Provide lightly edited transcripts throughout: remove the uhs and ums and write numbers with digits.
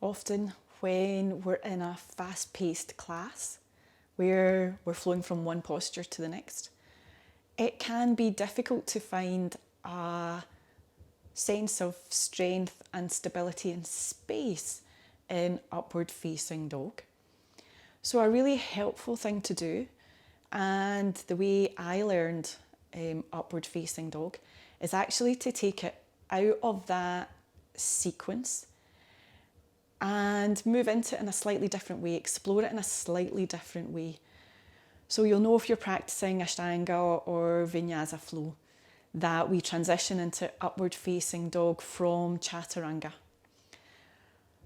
often when we're in a fast-paced class where we're flowing from one posture to the next, it can be difficult to find a sense of strength and stability and space in upward facing dog. So a really helpful thing to do, and the way I learned upward facing dog, is actually to take it out of that sequence and move into it in a slightly different way, explore it in a slightly different way. So you'll know if you're practicing ashtanga or vinyasa flow that we transition into upward facing dog from chaturanga.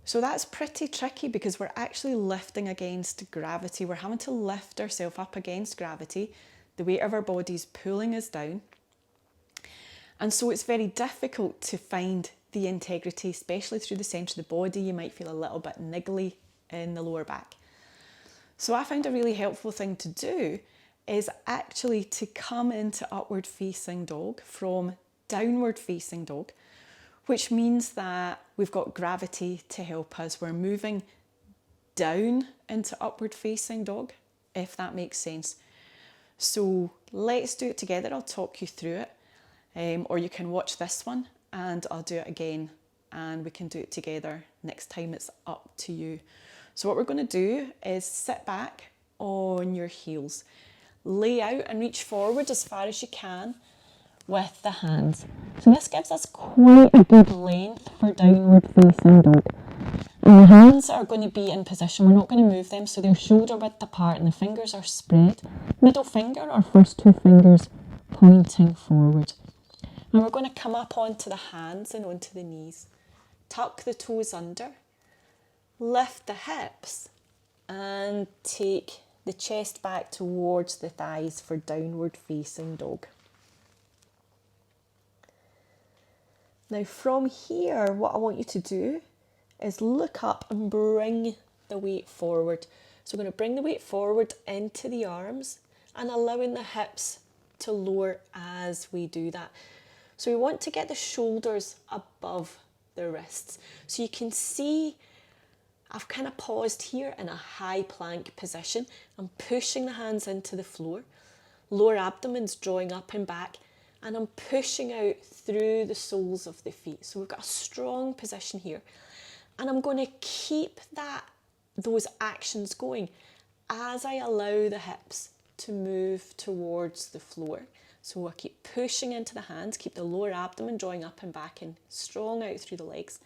So that's pretty tricky because we're actually lifting against gravity. We're having to lift ourselves up against gravity. The weight of our body's pulling us down. And so it's very difficult to find the integrity, especially through the centre of the body. You might feel a little bit niggly in the lower back. So I found a really helpful thing to do is actually to come into upward facing dog from downward facing dog, which means that we've got gravity to help us. We're moving down into upward facing dog, if that makes sense. So let's do it together. I'll talk you through it, or you can watch this one and I'll do it again and we can do it together next time. It's up to you. So what we're going to do is sit back on your heels, lay out and reach forward as far as you can with the hands. So this gives us quite a good length for downward facing dog. And the hands are going to be in position. We're not going to move them, so they're shoulder width apart and the fingers are spread. Middle finger, our first two fingers pointing forward. And we're going to come up onto the hands and onto the knees. Tuck the toes under. Lift the hips and take the chest back towards the thighs for downward facing dog. Now from here, what I want you to do is look up and bring the weight forward. So we're going to bring the weight forward into the arms and allowing the hips to lower as we do that. So we want to get the shoulders above the wrists. So you can see I've kind of paused here in a high plank position. I'm pushing the hands into the floor. Lower abdomen's drawing up and back. And I'm pushing out through the soles of the feet. So we've got a strong position here. And I'm going to keep those actions going as I allow the hips to move towards the floor. So I keep pushing into the hands, keep the lower abdomen drawing up and back and strong out through the legs.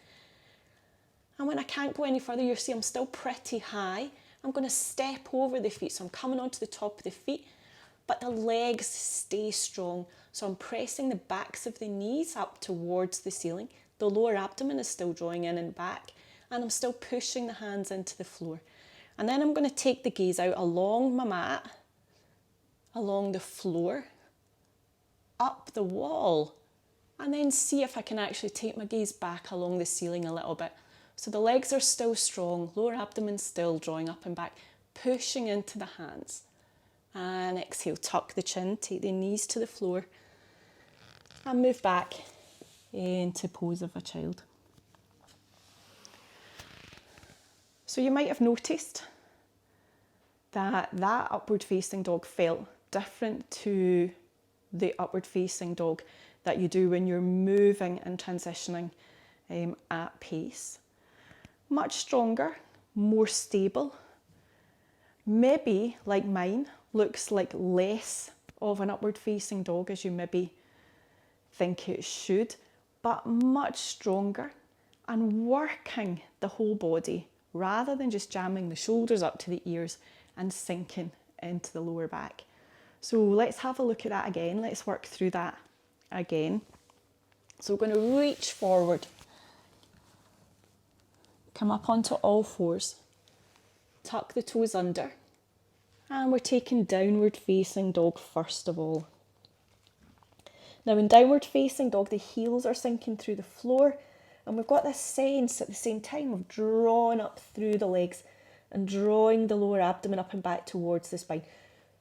And when I can't go any further, you'll see I'm still pretty high. I'm going to step over the feet. So I'm coming onto the top of the feet, but the legs stay strong. So I'm pressing the backs of the knees up towards the ceiling. The lower abdomen is still drawing in and back, and I'm still pushing the hands into the floor. And then I'm going to take the gaze out along my mat, along the floor, up the wall, and then see if I can actually take my gaze back along the ceiling a little bit. So the legs are still strong, lower abdomen still drawing up and back, pushing into the hands. And exhale, tuck the chin, take the knees to the floor and move back into pose of a child. So you might have noticed that upward facing dog felt different to the upward facing dog that you do when you're moving and transitioning at pace. Much stronger, more stable. Maybe, like mine, looks like less of an upward facing dog as you maybe think it should, but much stronger and working the whole body rather than just jamming the shoulders up to the ears and sinking into the lower back. So let's have a look at that again. Let's work through that again. So we're going to reach forward, come up onto all fours, tuck the toes under, and we're taking downward facing dog first of all. Now in downward facing dog, the heels are sinking through the floor, and we've got this sense at the same time of drawing up through the legs and drawing the lower abdomen up and back towards the spine.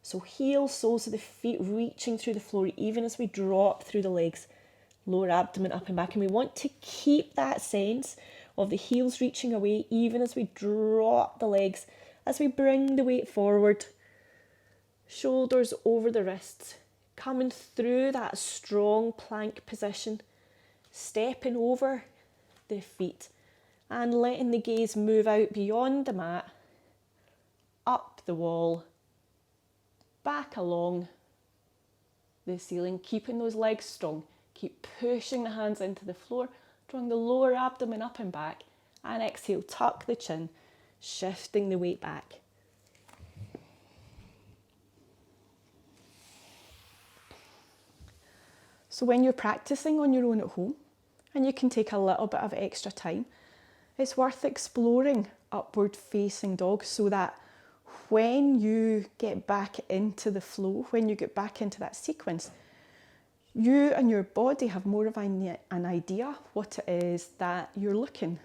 So heel, soles of the feet reaching through the floor even as we draw up through the legs, lower abdomen up and back. And we want to keep that sense of the heels reaching away, even as we drop the legs, as we bring the weight forward. Shoulders over the wrists, coming through that strong plank position, stepping over the feet and letting the gaze move out beyond the mat, up the wall, back along the ceiling, keeping those legs strong. Keep pushing the hands into the floor, drawing the lower abdomen up and back, and exhale, tuck the chin, shifting the weight back. So when you're practicing on your own at home, and you can take a little bit of extra time, it's worth exploring upward facing dog so that when you get back into the flow, when you get back into that sequence, you and your body have more of an idea what it is that you're looking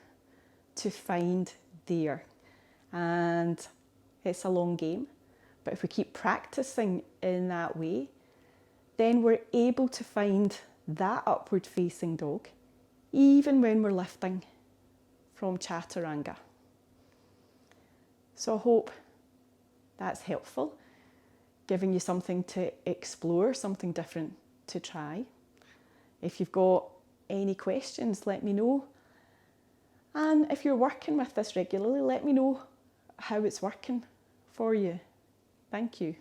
to find there. And it's a long game, but if we keep practicing in that way, then we're able to find that upward facing dog, even when we're lifting from Chaturanga. So I hope that's helpful, giving you something to explore, something different to try. If you've got any questions, let me know. And if you're working with this regularly, let me know how it's working for you. Thank you.